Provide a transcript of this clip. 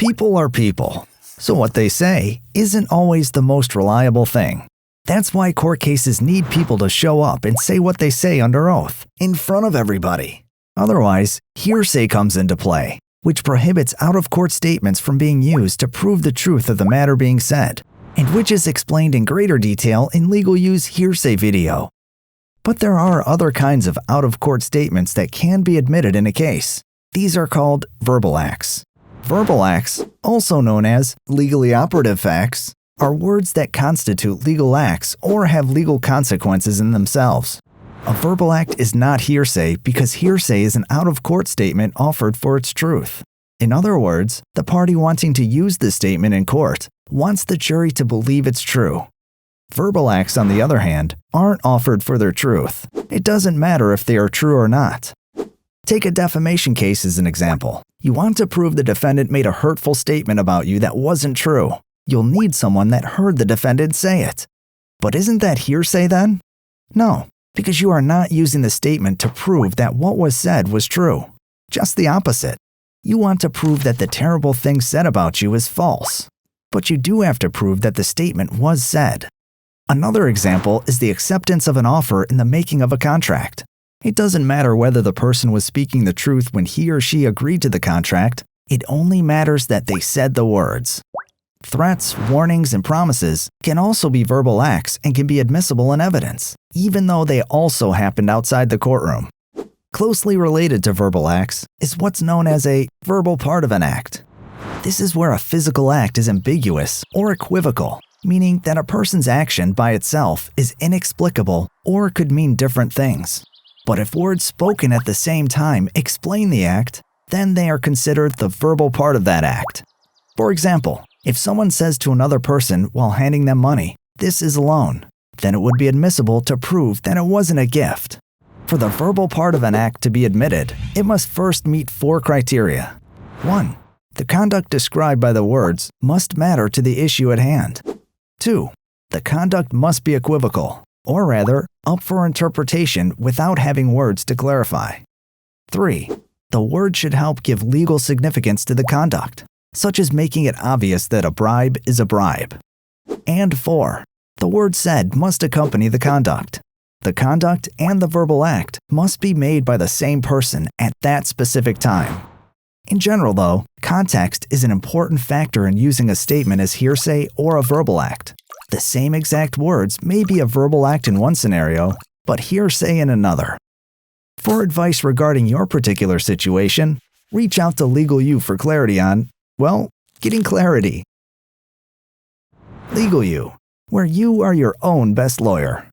People are people, so what they say isn't always the most reliable thing. That's why court cases need people to show up and say what they say under oath, in front of everybody. Otherwise, hearsay comes into play, which prohibits out-of-court statements from being used to prove the truth of the matter being said, and which is explained in greater detail in Legal U's hearsay video. But there are other kinds of out-of-court statements that can be admitted in a case. These are called verbal acts. Verbal acts, also known as legally operative facts, are words that constitute legal acts or have legal consequences in themselves. A verbal act is not hearsay because hearsay is an out-of-court statement offered for its truth. In other words, the party wanting to use this statement in court wants the jury to believe it's true. Verbal acts, on the other hand, aren't offered for their truth. It doesn't matter if they are true or not. Take a defamation case as an example. You want to prove the defendant made a hurtful statement about you that wasn't true. You'll need someone that heard the defendant say it. But isn't that hearsay then? No, because you are not using the statement to prove that what was said was true. Just the opposite. You want to prove that the terrible thing said about you is false. But you do have to prove that the statement was said. Another example is the acceptance of an offer in the making of a contract. It doesn't matter whether the person was speaking the truth when he or she agreed to the contract. It only matters that they said the words. Threats, warnings, and promises can also be verbal acts and can be admissible in evidence, even though they also happened outside the courtroom. Closely related to verbal acts is what's known as a verbal part of an act. This is where a physical act is ambiguous or equivocal, meaning that a person's action by itself is inexplicable or could mean different things. But if words spoken at the same time explain the act, then they are considered the verbal part of that act. For example, if someone says to another person while handing them money, "This is a loan," then it would be admissible to prove that it wasn't a gift. For the verbal part of an act to be admitted, it must first meet 4 criteria. 1. The conduct described by the words must matter to the issue at hand. 2. The conduct must be equivocal, or rather, up for interpretation without having words to clarify. 3. The word should help give legal significance to the conduct, such as making it obvious that a bribe is a bribe. And 4. The word said must accompany the conduct. The conduct and the verbal act must be made by the same person at that specific time. In general, though, context is an important factor in using a statement as hearsay or a verbal act. The same exact words may be a verbal act in one scenario, but hearsay in another. For advice regarding your particular situation, reach out to Legal U for clarity on, well, getting clarity. Legal U, where you are your own best lawyer.